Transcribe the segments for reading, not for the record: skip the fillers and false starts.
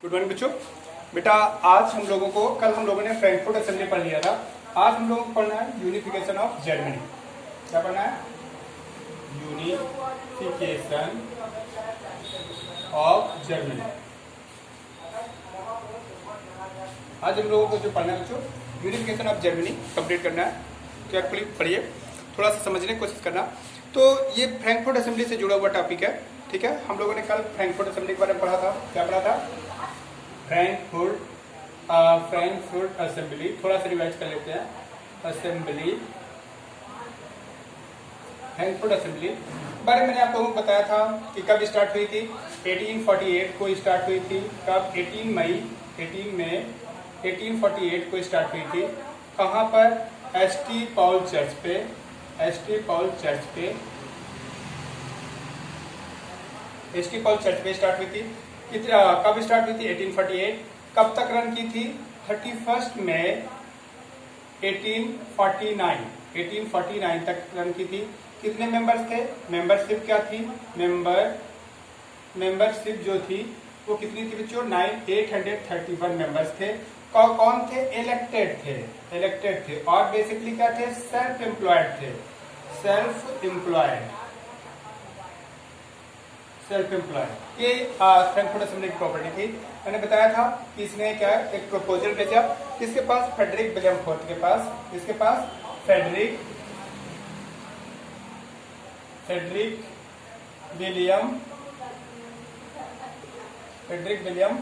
Good morning बच्चों। बेटा आज हम लोगों को कल हम लोगों ने फ्रैंकफर्ट असेंबली पढ़ लिया था। आज हम लोगों को पढ़ना है यूनिफिकेशन ऑफ जर्मनी। क्या पढ़ना है? Unification of Germany. आज हम लोगों को जो पढ़ना है बच्चों, यूनिफिकेशन ऑफ जर्मनी कंप्लीट करना है। केयरफुली पढ़िए, थोड़ा सा समझने की कोशिश करना। तो ये फ्रैंकफर्ट असेंबली से जुड़ा हुआ टॉपिक है, ठीक है। हम लोगों ने कल फ्रैंकफर्ट असेंबली के बारे में पढ़ा था। क्या पढ़ा था? Frankfurt assembly. थोड़ा सा रिवाइज कर लेते हैं। असेंबली, फ्रैंकफर्ट असेंबली बारे में मैंने आप लोगों को बताया था कि कब स्टार्ट हुई थी। 1848 को स्टार्ट हुई थी। कब? 18 मई 1848 को स्टार्ट हुई थी। कहाँ पर? एसटी पॉल चर्च पे। एसटी पॉल चर्च पे स्टार्ट हुई थी। कब स्टार्ट हुई थी? 1848। कब तक रन की थी? 31 मई 1849 तक रन की थी। कितने मेंबर्स थे? मेंबरशिप क्या थी? मेंबरशिप जो थी वो कितनी थी बच्चों? 831 मेंबर्स थे। कौन थे? इलेक्टेड थे। और बेसिकली क्या थे? सेल्फ एम्प्लॉयड थे। ये फ्रैंकफर्ट असेंबली की प्रॉपर्टी थी। मैंने बताया था कि इसने क्या एक प्रपोजल भेजा किसके पास? फ्रेडरिक विलियम फोर्थ के पास। इसके पास फ्रेडरिक विलियम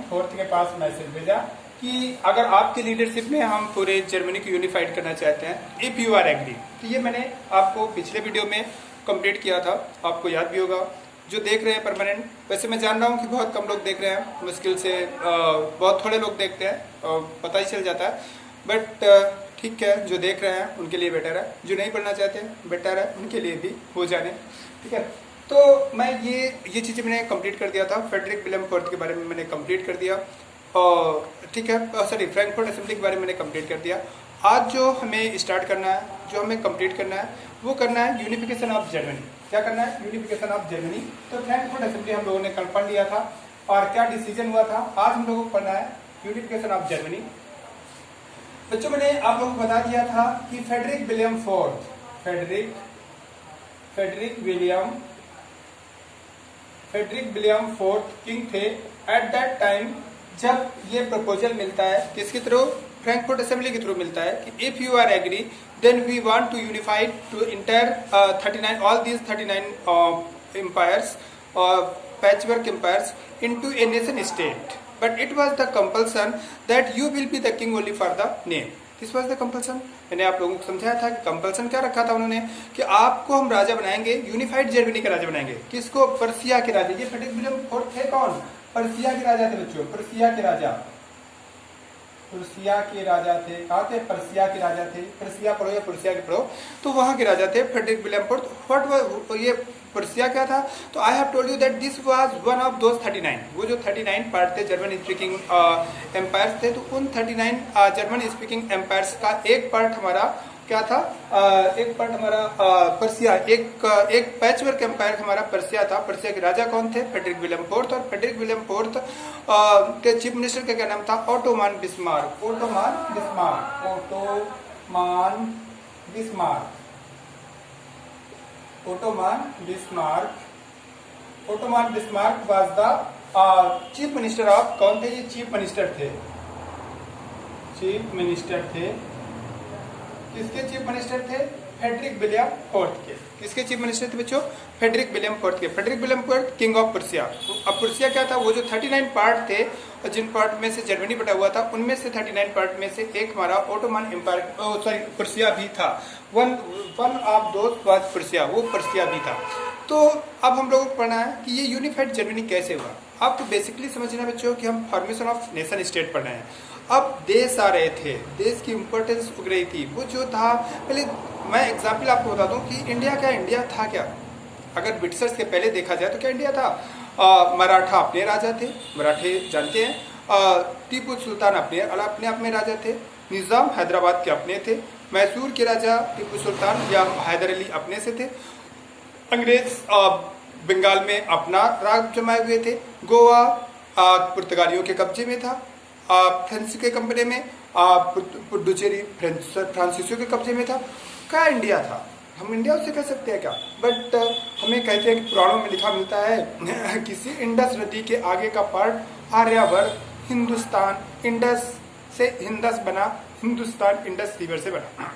फोर्थ के पास मैसेज भेजा कि अगर आपकी लीडरशिप में हम पूरे जर्मनी को यूनिफाइड करना चाहते हैं, इफ यू आर एग्री। तो ये मैंने आपको पिछले वीडियो में कंप्लीट किया था, आपको याद भी होगा। जो देख रहे हैं परमानेंट, वैसे मैं जान रहा हूँ कि बहुत कम लोग देख रहे हैं, मुश्किल से बहुत थोड़े लोग देखते हैं, पता ही चल जाता है। बट ठीक है, जो देख रहे हैं उनके लिए बेटर है, जो नहीं पढ़ना चाहते बेटर है उनके लिए भी हो जाने, ठीक है। तो मैं ये चीज़ें मैंने कंप्लीट कर दिया था। फ्रेडरिक विलियम फोर्थ के बारे में मैंने कंप्लीट कर दिया, और ठीक है, सॉरी फ्रैंकफर्ट असेंबली के बारे में मैंने कंप्लीट कर दिया। आज जो हमें स्टार्ट करना है, जो हमें कंप्लीट करना है, वो करना है यूनिफिकेशन ऑफ जर्मनी। क्या करना है? Unification of Germany. तो फ्रैंकफर्ट असेंबली हम लोगों ने कल पढ़ लिया था और क्या डिसीजन हुआ था। आज हम लोगों को पढ़ना है यूनिफिकेशन ऑफ जर्मनी। बच्चों मैंने आप लोगों को बता दिया था कि फ्रेडरिक विलियम फोर्थ किंग थे एट दैट टाइम, जब ये प्रपोजल मिलता है किसके थ्रू? फ्रैंकफर्ट असेंबली के थ्रू मिलता है कि if you are agree then we want to unify to entire 39 all these 39 empires patchwork empires into a nation state, but it was the compulsion that you will be the king only for the name. This was the compulsion. मैंने आप लोगों को समझाया था कि compulsion क्या रखा था उन्होंने, कि आपको हम राजा बनाएंगे, यूनिफाइड जर्मनी का राजा बनाएंगे। किसको? पर्सिया के राजा। ये फ्रेडरिक विलियम फोर्थ थे कौन? पर्सिया के राजा थे बच्चों। पर्सिया के राजा थे। कहा थे? पर्सिया के राजा थे। पर्सिया पढ़ो या पर्सिया के पढ़ो, तो वहां के राजा थे फ्रेडरिक विलियम फोर्थ। ये पर्सिया क्या था? तो I have told you that this was one of those 39। वो जो 39 पार्ट थे जर्मन स्पीकिंग एम्पायर्स थे, तो उन 39 जर्मन स्पीकिंग एम्पायर्स का एक पार्ट हमारा क्या था? एक पार्ट हमारा पर्सिया, एक पैचवर्क एम्पायर हमारा पर्सिया था। पर्सिया के राजा कौन थे? Frederick William fourth. और फ्रेडरिक विलियम फोर्थ के चीफ मिनिस्टर का क्या नाम था? Ottoman Bismarck was the chief minister of, कौन थे ये? चीफ मिनिस्टर थे। किसके चीफ मिनिस्टर थे? फ्रेडरिक विलियम फोर्थ के। किसके चीफ मिनिस्टर थे बच्चों? फ्रेडरिक विलियम फोर्थ के। Frederick William fourth king of Persia. अब पर्सिया क्या था? वो जो 39 पार्ट थे, जिन पार्ट में से जर्मनी बटा हुआ था, उनमें से 39 पार्ट में से एक हमारा ऑटोमन एम्पायर, सॉरी पर्सिया भी था। One of those was Persia, वो पर्सिया भी था। तो अब हम लोगों को पढ़ना है कि ये यूनिफाइड जर्मनी कैसे हुआ। आपको बेसिकली समझना बच्चों कि हम फॉर्मेशन ऑफ नेशन स्टेट पढ़ रहे हैं। अब देश आ रहे थे, देश की इंपॉर्टेंस उग रही थी। वो जो था, पहले मैं एग्जाम्पल आपको बता दूं कि इंडिया था क्या? अगर ब्रिटिशर्स के पहले देखा जाए तो क्या इंडिया था? मराठा अपने राजा थे, मराठे जानते हैं। टीपू सुल्तान अपने आप में राजा थे। निजाम हैदराबाद के अपने थे। मैसूर के राजा टीपू सुल्तान या हैदर अली अपने से थे। अंग्रेज बंगाल में अपना राज जमाए हुए थे। गोवा पुर्तगालियों के कब्जे में था, फ्रांस के कंपनी में, पुडुचेरी फ्रांसीसियों के कब्जे में था। क्या इंडिया था? हम इंडिया उसे कह सकते हैं क्या? बट हमें कहते हैं कि पुराणों में लिखा मिलता है किसी इंडस नदी के आगे का पार्ट आर्यावर्त हिंदुस्तान, इंडस से हिंदस बना, हिंदुस्तान इंडस रिवर से बना।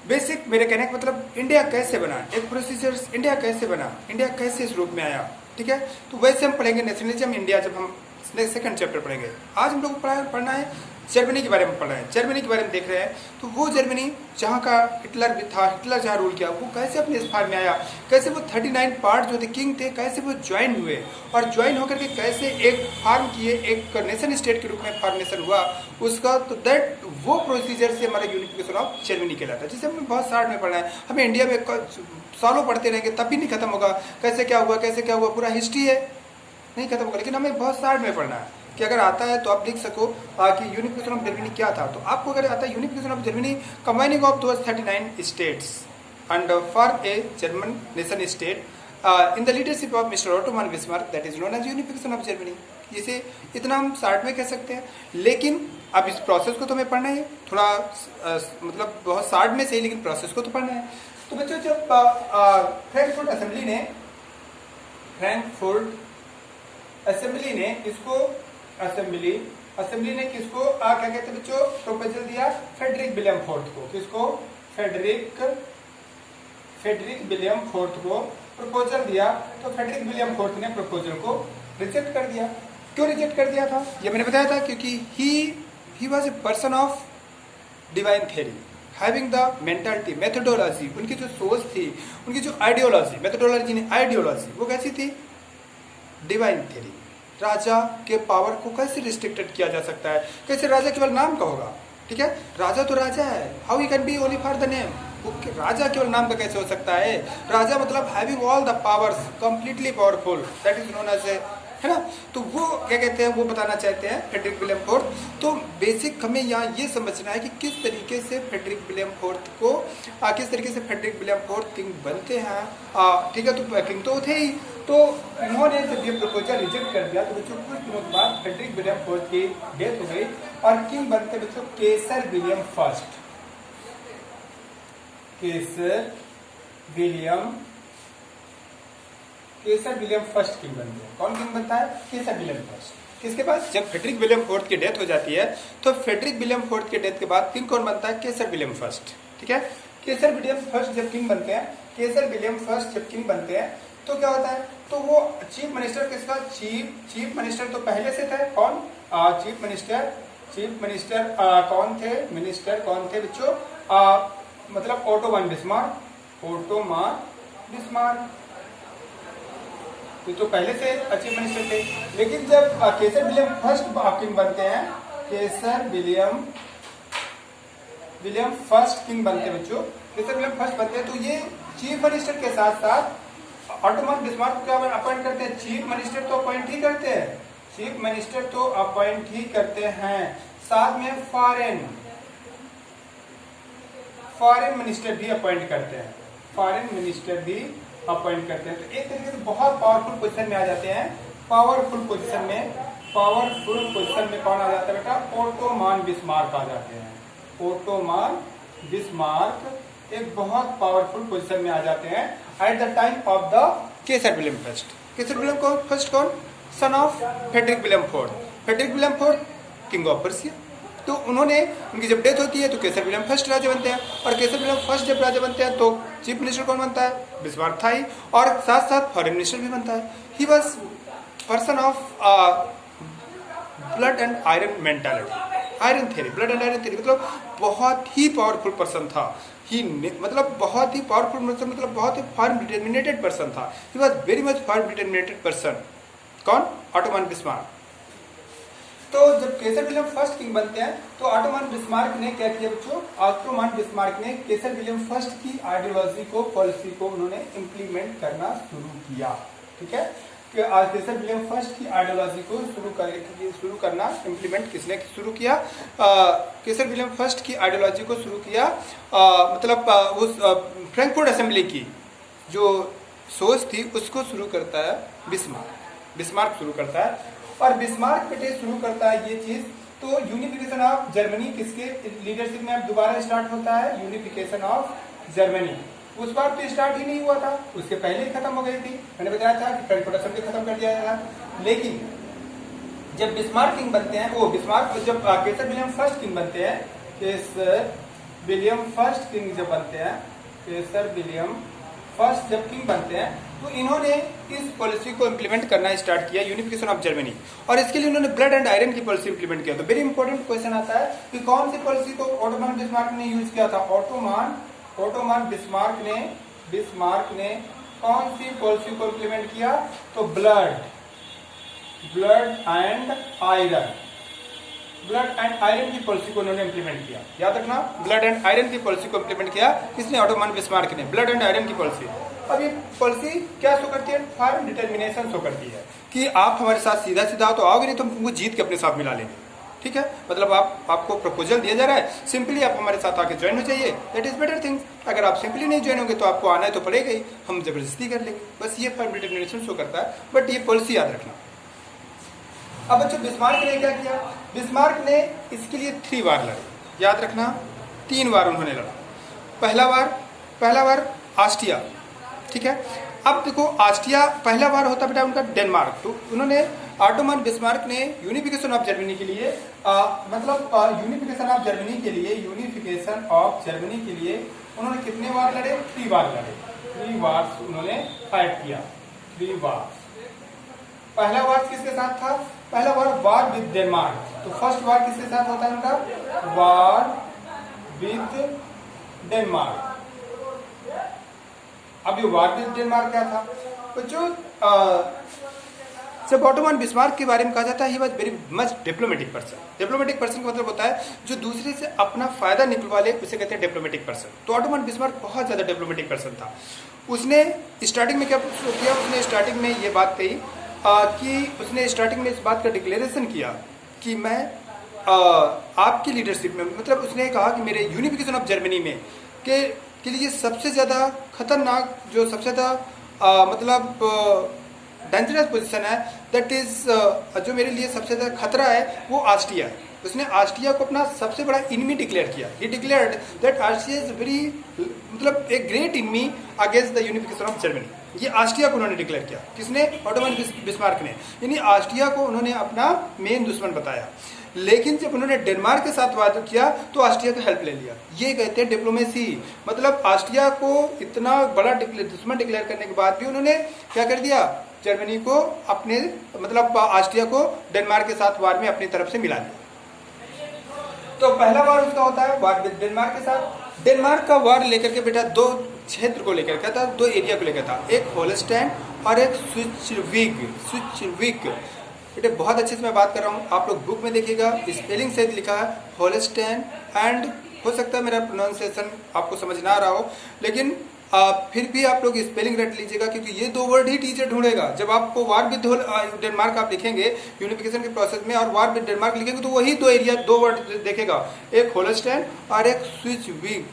बेसिक मेरे कहने का मतलब इंडिया कैसे बना, एक प्रोसीजर, इंडिया कैसे बना, इंडिया कैसे इस रूप में आया, ठीक है। तो वैसे हम पढ़ेंगे नेशनलिज्म इंडिया, जब हम सेकंड चैप्टर पढ़ेंगे। आज हम लोग को पढ़ना है जर्मनी के बारे में पढ़ना है। जर्मनी के बारे में देख रहे हैं, तो वो जर्मनी जहाँ का हिटलर भी था, हिटलर जहाँ रूल किया, वो कैसे अपने इस फार्म में आया, कैसे वो 39 पार्ट जो थे किंग थे, कैसे वो ज्वाइन हुए और ज्वाइन होकर के कैसे एक फार्म किए, एक नेशन स्टेट के रूप में फॉर्मेशन हुआ उसका। तो दैट वो प्रोसीजर से हमारा यूनिफिकेशन ऑफ जर्मनी कहलाता है, जिसे हमें बहुत शार्ट में पढ़ना है। हमें इंडिया में सालों पढ़ते रहेंगे तब भी नहीं खत्म होगा, कैसे क्या हुआ, कैसे क्या हुआ, पूरा हिस्ट्री है, नहीं खत्म होगा। लेकिन हमें बहुत शार्ट में पढ़ना है कि अगर आता है तो आप लिख सको कि यूनिफिकेशन ऑफ जर्मनी क्या था। तो आपको अगर आता है unification of Germany, combining of those 39 states and for a German nation state in the leadership of mister Otto von Bismarck, that is known as unification of Germany. इसे इतना हम शार्ट में कह सकते हैं, लेकिन अब इस प्रोसेस को तो हमें पढ़ना है थोड़ा मतलब बहुत शार्ट में सही, लेकिन प्रोसेस को तो पढ़ना है। तो बच्चों जब फ्रैंकफर्ट असेंबली ने इसको असेंबली ने किसको क्या कहते हैं बच्चों, प्रपोजल दिया फ्रेडरिक विलियम फोर्थ को। किसको? फ्रेडरिक विलियम फोर्थ को प्रपोजल दिया। तो फ्रेडरिक विलियम फोर्थ ने प्रपोजल को रिजेक्ट कर दिया। क्यों रिजेक्ट कर दिया था ये मैंने बताया था, क्योंकि he was a person of divine theory having the mentality, methodology, उनकी जो सोच थी, उनकी जो आइडियोलॉजी, मेथोडोलॉजी नहीं आइडियोलॉजी, वो कैसी थी? Divine theory. राजा के पावर को कैसे रिस्ट्रिक्टेड किया जा सकता है, कैसे राजा केवल नाम का होगा, ठीक है, राजा तो राजा है, how he can be only for the name, राजा केवल नाम का कैसे हो सकता है? राजा मतलब having all the powers, completely powerful, that is known as a, है ना। तो वो क्या कहते हैं, वो बताना चाहते हैं फ्रेडरिक विलियम फोर्थ। तो बेसिक हमें यहाँ ये समझना है कि किस तरीके से फ्रेडरिक विलियम फोर्थ को किस तरीके से फ्रेडरिक विलियम फोर्थ किंग बनते हैं, ठीक है। तो किंग तो थे ही, तो उन्होंने जब ये प्रपोजल रिजेक्ट कर दिया तो बच्चों कुछ दिनों के बाद फ्रेडरिक विलियम फोर्थ की डेथ हो गई और किंग बनते बच्चों केसर William first. Kaiser William first king बनते हैं। कौन किंग बनता है? केसर विलियम फर्स्ट। किसके पास? जब फ्रेडरिक विलियम फोर्थ की डेथ हो जाती है तो फ्रेडरिक विलियम फोर्थ की डेथ के बाद किंग कौन बनता है? केसर विलियम फर्स्ट, ठीक है। केसर विलियम फर्स्ट जब किंग बनते हैं, केसर विलियम फर्स्ट जब किंग बनते हैं तो क्या होता है, तो वो चीफ मिनिस्टर किसका? चीफ मिनिस्टर तो पहले से थे। कौन? चीफ मिनिस्टर कौन थे? मिनिस्टर कौन थे बच्चों? मतलब ओटोमान बिस्मार्क, तो पहले से चीफ मिनिस्टर थे। लेकिन जब केसर विलियम फर्स्ट किंग बनते हैं, केसर विलियम फर्स्ट किंग बनते हैं बच्चों, केसर विलियम फर्स्ट बनते हैं, तो ये चीफ मिनिस्टर के साथ साथ ऑटोमान बिस्मार्क को अपॉइंट करते हैं। चीफ मिनिस्टर तो अपॉइंट ही करते हैं, चीफ मिनिस्टर तो अपॉइंट ही करते हैं, साथ में फॉरेन मिनिस्टर भी अपॉइंट करते हैं, फॉरेन मिनिस्टर भी अपॉइंट करते हैं। तो एक तरीके से बहुत पावरफुल पोजीशन में आ जाते हैं। पावरफुल पोजीशन में कौन आ जाता है बेटा? ओटोमान बिस्मार्क आ जाते हैं। ओटोमान बिस्मार्क एक बहुत पावरफुल पोजीशन में आ जाते हैं at the time of the Kaiser William first. Kaiser William first कौन? Son of Frederick William fourth. Frederick William fourth king of Persia. तो उन्होंने, उनकी जब डेथ होती है तो केसर विलियम फर्स्ट राजा बनते हैं, और केसर विलियम फर्स्ट जब राजा बनते हैं तो चीफ मिनिस्टर कौन बनता है? बिस्मार्क था ही, और साथ साथ फॉरेन मिनिस्टर भी बनता है। He was person of blood and iron mentality, iron theory, blood and iron theory, मतलब बहुत ही पावरफुल पर्सन था। ही मतलब बहुत ही पावरफुल मतलब बहुत ही फर्म डिटर्मिनेटेड पर्सन था। He was very much firm determinated person. कौन? Ottoman Bismarck. तो जब केसर विलियम फर्स्ट किंग बनते हैं तो ऑटोमान बिस्मार्क ने क्या किया बच्चों? ऑटोमान बिस्मार्क ने केसर विलियम फर्स्ट की आइडियोलॉजी को, पॉलिसी को उन्होंने इम्प्लीमेंट करना शुरू किया, ठीक है। केसर विलियम फर्स्ट की आइडियोलॉजी को शुरू करना इम्प्लीमेंट किसने शुरू किया? केसर विलियम फर्स्ट की आइडियोलॉजी को शुरू किया, मतलब उस फ्रैंकफर्ट असेंबली की जो सोच थी उसको शुरू करता है बिस्मार्क। बिस्मार्क शुरू करता है। और बिस्मार्क बेटे शुरू करता है ये चीज। तो यूनिफिकेशन ऑफ जर्मनी किसके लीडरशिप में अब दोबारा स्टार्ट होता है? Unification of Germany. उस बार तो स्टार्ट ही नहीं हुआ था, उसके पहले ही खत्म हो गई थी। मैंने बताया था कि ट्रांसपोर्टेशन भी खत्म कर दिया था। लेकिन जब बिस्मार्क किंग बनते हैं, वो बिस्मार्क जब केसर विलियम फर्स्ट किंग बनते हैं, केसर विलियम फर्स्ट किंग जब बनते हैं, केसर विलियम फर्स्ट जब किंग बनते हैं, तो इन्होंने इस पॉलिसी को इंप्लीमेंट करना स्टार्ट किया, यूनिफिकेशन ऑफ जर्मनी। और इसके लिए उन्होंने ब्लड एंड आयरन की पॉलिसी इंप्लीमेंट किया। तो वेरी इंपॉर्टेंट क्वेश्चन आता है कि कौन सी पॉलिसी को ऑटोमान बिस्मार्क ने यूज किया था? ऑटोमान बिस्मार्क ने कौन सी पॉलिसी को इंप्लीमेंट किया? तो ब्लड एंड आयरन की पॉलिसी को उन्होंने इंप्लीमेंट किया। याद रखना, ब्लड एंड आयरन की पॉलिसी को इंप्लीमेंट किया किसने? ऑटोमान बिस्मार्क ने, ब्लड एंड आयरन की पॉलिसी। अब ये पॉलिसी क्या शो करती है? फर्म डिटर्मिनेशन शो करती है कि आप हमारे साथ सीधा सीधा तो आओगे नहीं, तो हम तुमको जीत के अपने साथ मिला लेंगे। ठीक है, मतलब आपको प्रपोजल दिया जा रहा है, सिंपली आप हमारे साथ आके ज्वाइन हो जाइए, दैट इज बेटर थिंग। अगर आप सिंपली नहीं ज्वाइन होंगे तो आपको आना है तो पड़ेगा ही, हम जबरदस्ती कर लेंगे। बस ये फर्म डिटर्मिनेशन शो करता है, बट ये पॉलिसी याद रखना। अब बच्चों बिस्मार्क ने क्या किया? बिस्मार्क ने इसके लिए 3 बार लड़े। याद रखना, 3 बार उन्होंने लड़ा। पहला बार ऑस्ट्रिया। ठीक है, अब देखो ऑस्ट्रिया पहला बार होता बेटा उनका डेनमार्क। तो उन्होंने ऑटोमान बिस्मार्क ने यूनिफिकेशन ऑफ जर्मनी के लिए यूनिफिकेशन ऑफ जर्मनी के लिए उन्होंने कितने बार लड़े? 3 बार लड़े। 3 बार उन्होंने फाइट किया। 3 बार। पहला वार किसके साथ था? पहला वार विद डेनमार्क। तो फर्स्ट वार किसके साथ होता है उनका? वार विद डेनमार्क। अब ये वार विद डेनमार्क क्या था? तो जो जब ऑटोमान बिस्मार्क के बारे में कहा जाता है, he was very much diplomatic person. Diplomatic person का मतलब होता है जो दूसरे से अपना फायदा निकलवा ले, उसे कहते हैं डिप्लोमेटिक पर्सन। तो ऑटोमान बिस्मार्क बहुत ज्यादा डिप्लोमेटिक पर्सन था। उसने स्टार्टिंग में क्या किया? उसने स्टार्टिंग में ये बात कही कि उसने स्टार्टिंग में इस बात का डिक्लेरेशन किया कि मैं आपकी लीडरशिप में, मतलब उसने कहा कि मेरे यूनिफिकेशन ऑफ जर्मनी में के लिए सबसे ज़्यादा खतरनाक, जो सबसे ज़्यादा मतलब डेंजरस पोजीशन है, दैट इज जो मेरे लिए सबसे ज़्यादा खतरा है, वो ऑस्ट्रिया है। उसने ऑस्ट्रिया को अपना सबसे बड़ा इनमी डिक्लेयर किया। He declared that Austria is very, मतलब a great enemy against the unification of Germany. ये ऑस्ट्रिया को उन्होंने डिक्लेयर किया। किसने? ऑटोमान बिस्मार्क ने। यानी ऑस्ट्रिया को उन्होंने अपना मेन दुश्मन बताया। लेकिन जब उन्होंने डेनमार्क के साथ वादा किया तो ऑस्ट्रिया का हेल्प ले लिया। ये कहते हैं डिप्लोमेसी। मतलब ऑस्ट्रिया को इतना बड़ा दुश्मन डिक्लेयर करने के बाद भी उन्होंने क्या कर दिया? जर्मनी को अपने, मतलब ऑस्ट्रिया को डेनमार्क के साथ वार में अपनी तरफ से मिला दिया। तो पहला वार उसका होता है वार विद डेनमार्क के साथ। डेनमार्क का वार लेकर के बेटा 2 क्षेत्र को लेकर के था, 2 एरिया को लेकर था, एक होलस्टाइन और एक स्विट्जरविक। बेटे बहुत अच्छे से मैं बात कर रहा हूँ, आप लोग बुक में देखिएगा, स्पेलिंग से लिखा है होलस्टाइन एंड, हो सकता है मेरा प्रोनाउंसिएशन आपको समझ ना आ रहा हो, लेकिन फिर भी आप लोग स्पेलिंग रट लीजिएगा, क्योंकि ये 2 वर्ड ही टीचर ढूंढेगा। जब आपको वार विद डेनमार्क आप लिखेंगे यूनिफिकेशन के प्रोसेस में और वार विद डेनमार्क लिखेंगे तो वही 2 एरिया 2 वर्ड देखेगा, एक होलस्टाइन और एक स्विट्जरविक।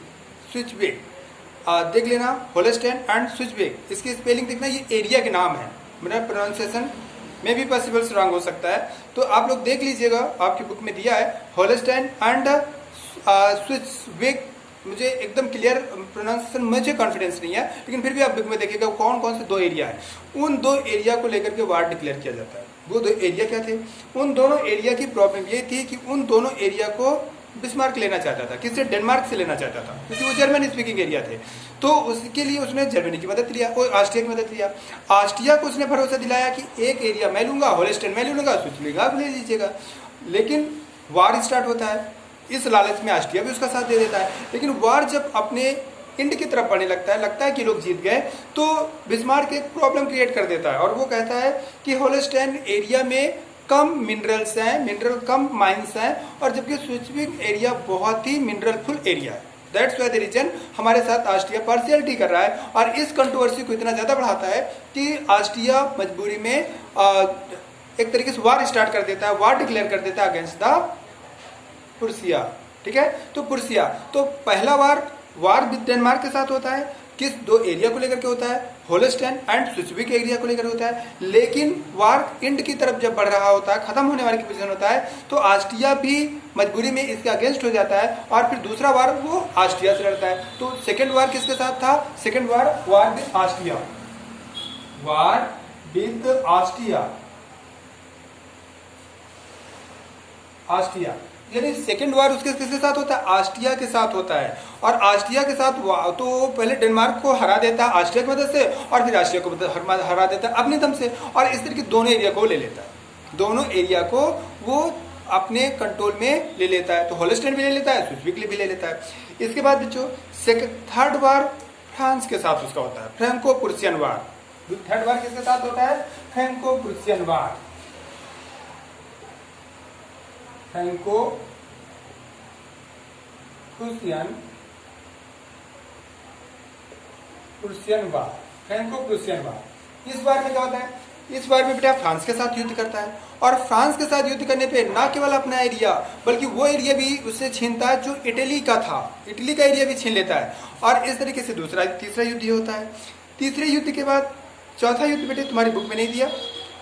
देख लेना, होलस्टाइन एंड स्विट्जरविक, इसकी स्पेलिंग देखना, ये एरिया के नाम है। मेरा प्रोनाउंसिएशन में भी पॉसिबल रॉन्ग हो सकता है, तो आप लोग देख लीजिएगा, आपकी बुक में दिया है होलस्टाइन एंड स्विट्जरविक। मुझे एकदम क्लियर प्रोनाउंसिएशन, मुझे कॉन्फिडेंस नहीं है, लेकिन फिर भी आप बुक में देखिएगा कौन कौन से 2 एरिया है। उन 2 एरिया को लेकर के वार डिक्लेयर किया जाता है। वो 2 एरिया क्या थे? उन दोनों एरिया की प्रॉब्लम ये थी कि उन दोनों एरिया को बिस्मार्क लेना चाहता था। किससे? डेनमार्क से लेना चाहता था, क्योंकि वो जर्मन स्पीकिंग एरिया थे। तो उसके लिए उसने जर्मनी की मदद लिया और ऑस्ट्रिया की मदद लिया। ऑस्ट्रिया को उसने भरोसा दिलाया कि एक एरिया मैं लूंगा, होलस्टाइन मैं लूंगा, स्विट्जरलैंड आप ले लीजिएगा। लेकिन वार स्टार्ट होता है, इस लालच में ऑस्ट्रिया भी उसका साथ दे देता है। लेकिन वार जब अपने इंड की तरफ बढ़ने लगता है कि लोग जीत गए, तो बिस्मार्क एक प्रॉब्लम क्रिएट कर देता है और वो कहता है कि होलस्टाइन एरिया में कम मिनरल्स हैं, मिनरल कम माइंस हैं, और जबकि स्विट्जरविक एरिया बहुत ही मिनरलफुल एरिया है। दैट्स वाई द रीजन हमारे साथ ऑस्ट्रिया पार्शियलिटी कर रहा है, और इस कंट्रोवर्सी को इतना ज्यादा बढ़ाता है कि ऑस्ट्रिया मजबूरी में एक तरीके से वार स्टार्ट कर देता है, वार डिक्लेयर कर देता है अगेंस्ट द प्रुसिया। ठीक है, तो प्रुसिया, तो पहला वार विद डेनमार्क के साथ होता है। किस 2 एरिया को लेकर के होता है? होलस्टाइन एंड स्विस्विक एरिया को लेकर होता है। लेकिन वार एंड की तरफ जब बढ़ रहा होता है, खत्म होने वाली पोजीशन होता है, तो ऑस्ट्रिया भी मजबूरी में इसके अगेंस्ट हो जाता है और फिर दूसरा वार वो ऑस्ट्रिया से लड़ता है। तो सेकेंड वार किसके साथ था? Second war with Austria, war with Austria, Austria यानी सेकेंड वार उसके किसके साथ होता है? ऑस्ट्रिया के साथ होता है। और ऑस्ट्रिया के साथ तो पहले डेनमार्क को हरा देता है ऑस्ट्रिया की मदद से, और फिर ऑस्ट्रिया को हरा देता है अपनी दम से, और इस तरीके दोनों एरिया को ले लेता है, दोनों एरिया को वो अपने कंट्रोल में ले लेता है। तो होलस्टाइन भी ले लेता है, स्विस्विक भी ले लेता है। इसके बाद बच्चों थर्ड वार फ्रांस के साथ उसका होता है, फ्रैंको प्रुसियन वार। थर्ड वार किसके साथ होता है? फ्रैंको प्रुसियन वार, फ्रैंको प्रुसियन वार, फ्रैंको प्रुसियन वार। इस बार में क्या होता है? इस बार में बेटा फ्रांस के साथ युद्ध करता है, और फ्रांस के साथ युद्ध करने पे ना केवल अपना एरिया बल्कि वो एरिया भी उससे छीनता है जो इटली का था, इटली का एरिया भी छीन लेता है। और इस तरीके से तीसरा युद्ध होता है। तीसरे युद्ध के बाद चौथा युद्ध बेटे तुम्हारी बुक में नहीं दिया,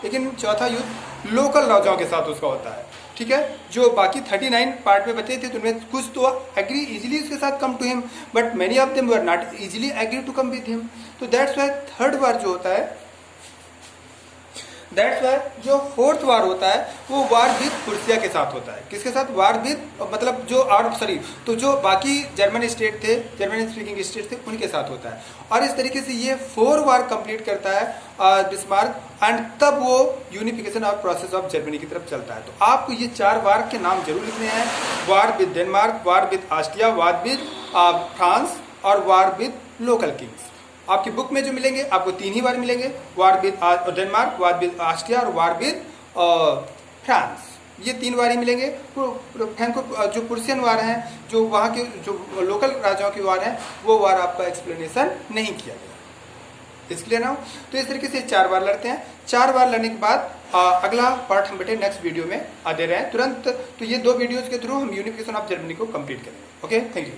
लेकिन चौथा युद्ध लोकल राजाओं के साथ उसका होता है, ठीक है। जो बाकी 39 पार्ट में बचे थे, तो उनमें कुछ तो एग्री इजीली उसके साथ come to him, but many of them were not easily agree to come with him. तो दैट्स वाई थर्ड वार जो होता है, दैट्स वाई जो फोर्थ वार होता है वो वार विद प्रुसिया के साथ होता है। किसके साथ? वार विद मतलब जो तो जो बाकी जर्मन स्टेट थे, जर्मन स्पीकिंग स्टेट थे, उनके साथ होता है। और इस तरीके से ये 4 वार कंप्लीट करता है बिस्मार्क, एंड तब वो unification of process of Germany की तरफ चलता है। तो आपको ये 4 वार के नाम जरूर लिखने हैं, वार with Denmark, war with Austria, war with France और वार विद लोकल किंग्स। आपकी बुक में जो मिलेंगे आपको 3 ही वार मिलेंगे, वार with Denmark, war with Austria और वार विद फ्रांस। ये 3 वार ही मिलेंगे। फ्रैंको जो प्रुसियन वार हैं, जो वहाँ के जो लोकल राजाओं की वार हैं, वो वार आपका एक्सप्लेनेशन नहीं किया गया। इसलिए ना, तो इस तरीके से 4 बार लड़ते हैं। 4 बार लड़ने के बाद अगला पार्ट हम बेटे नेक्स्ट वीडियो में दे रहे हैं तुरंत। तो ये 2 वीडियोज के थ्रू हम यूनिफिकेशन ऑफ जर्मनी को कंप्लीट करेंगे। Okay, thank you.